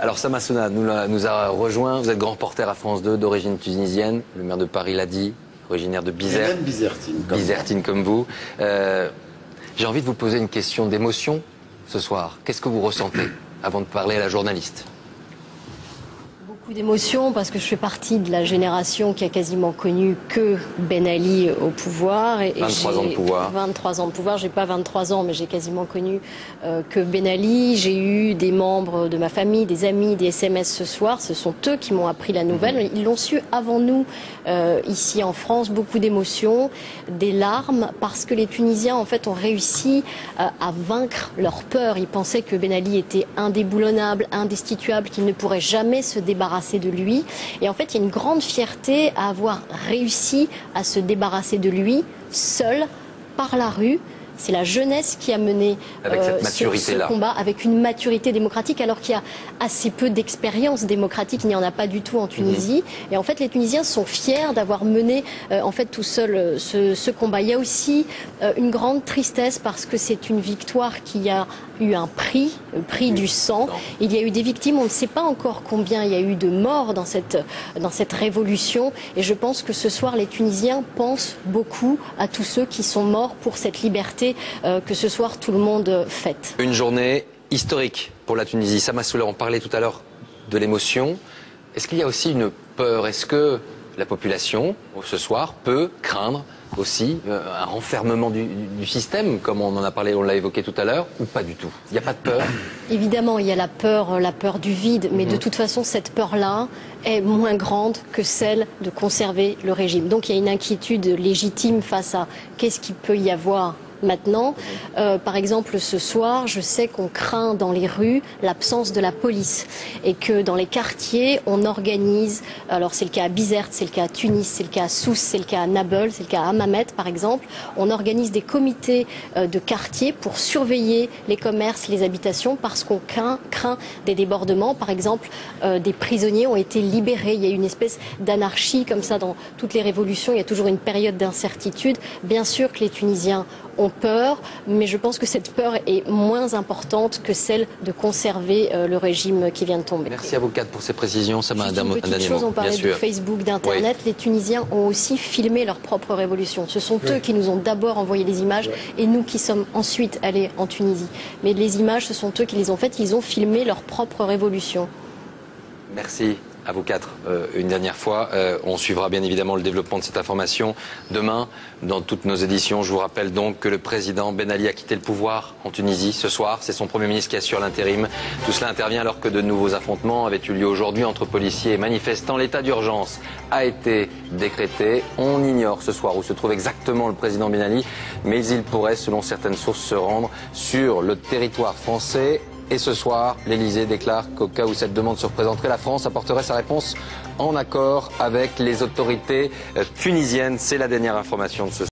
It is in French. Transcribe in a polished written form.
Alors Samassouna nous a rejoint, vous êtes grand reporter à France 2 d'origine tunisienne, le maire de Paris l'a dit, originaire de Bizerte. Bizertine comme vous. J'ai envie de vous poser une question d'émotion ce soir. Qu'est-ce que vous ressentez avant de parler à la journaliste? Beaucoup d'émotions parce que je fais partie de la génération qui a quasiment connu que Ben Ali au pouvoir. 23 ans de pouvoir. 23 ans de pouvoir, j'ai pas 23 ans mais j'ai quasiment connu que Ben Ali. J'ai eu des membres de ma famille, des amis, des SMS ce soir. Ce sont eux qui m'ont appris la nouvelle. Ils l'ont su avant nous ici en France. Beaucoup d'émotions, des larmes parce que les Tunisiens en fait ont réussi à vaincre leur peur. Ils pensaient que Ben Ali était indéboulonnable, indestituable, qu'il ne pourrait jamais se débarrasser de lui. Et en fait, il y a une grande fierté à avoir réussi à se débarrasser de lui, seul, par la rue. C'est la jeunesse qui a mené ce combat avec une maturité démocratique alors qu'il y a assez peu d'expérience démocratique, il n'y en a pas du tout en Tunisie. Et en fait, les Tunisiens sont fiers d'avoir mené en fait tout seul ce combat. Il y a aussi une grande tristesse parce que c'est une victoire qui a eu un prix, le prix du sang. Il y a eu des victimes, on ne sait pas encore combien il y a eu de morts dans cette révolution. Et je pense que ce soir, les Tunisiens pensent beaucoup à tous ceux qui sont morts pour cette liberté que ce soir tout le monde fête. Une journée historique pour la Tunisie. Samassouna, on parlait tout à l'heure de l'émotion. Est-ce qu'il y a aussi une peur? Est-ce que la population, ce soir, peut craindre aussi un renfermement du système, comme on en a parlé, on l'a évoqué tout à l'heure, ou pas du tout? Il n'y a pas de peur? Évidemment, il y a la peur du vide, mais de toute façon, cette peur-là est moins grande que celle de conserver le régime. Donc il y a une inquiétude légitime face à qu'est-ce qu'il peut y avoir maintenant. Par exemple, ce soir, je sais qu'on craint dans les rues l'absence de la police et que dans les quartiers, on organise, alors c'est le cas à Bizerte, c'est le cas à Tunis, c'est le cas à Sousse, c'est le cas à Nabeul, c'est le cas à Hammamet par exemple, on organise des comités de quartier pour surveiller les commerces, les habitations parce qu'on craint des débordements. Par exemple, des prisonniers ont été libérés. Il y a une espèce d'anarchie comme ça dans toutes les révolutions. Il y a toujours une période d'incertitude. Bien sûr que les Tunisiens ont peur, mais je pense que cette peur est moins importante que celle de conserver le régime qui vient de tomber. Merci à vous quatre pour ces précisions. Ça m'a Juste une petite chose, on parlait de Facebook, d'Internet. Oui. Les Tunisiens ont aussi filmé leur propre révolution. Ce sont eux qui nous ont d'abord envoyé les images et nous qui sommes ensuite allés en Tunisie. Mais les images, ce sont eux qui les ont faites. Ils ont filmé leur propre révolution. Merci à vous quatre une dernière fois. On suivra bien évidemment le développement de cette information demain dans toutes nos éditions. Je vous rappelle donc que le président Ben Ali a quitté le pouvoir en Tunisie ce soir. C'est son Premier ministre qui assure l'intérim. Tout cela intervient alors que de nouveaux affrontements avaient eu lieu aujourd'hui entre policiers et manifestants. L'état d'urgence a été décrété. On ignore ce soir où se trouve exactement le président Ben Ali, mais il pourrait, selon certaines sources, se rendre sur le territoire français. Et ce soir, l'Elysée déclare qu'au cas où cette demande se représenterait, la France apporterait sa réponse en accord avec les autorités tunisiennes. C'est la dernière information de ce soir.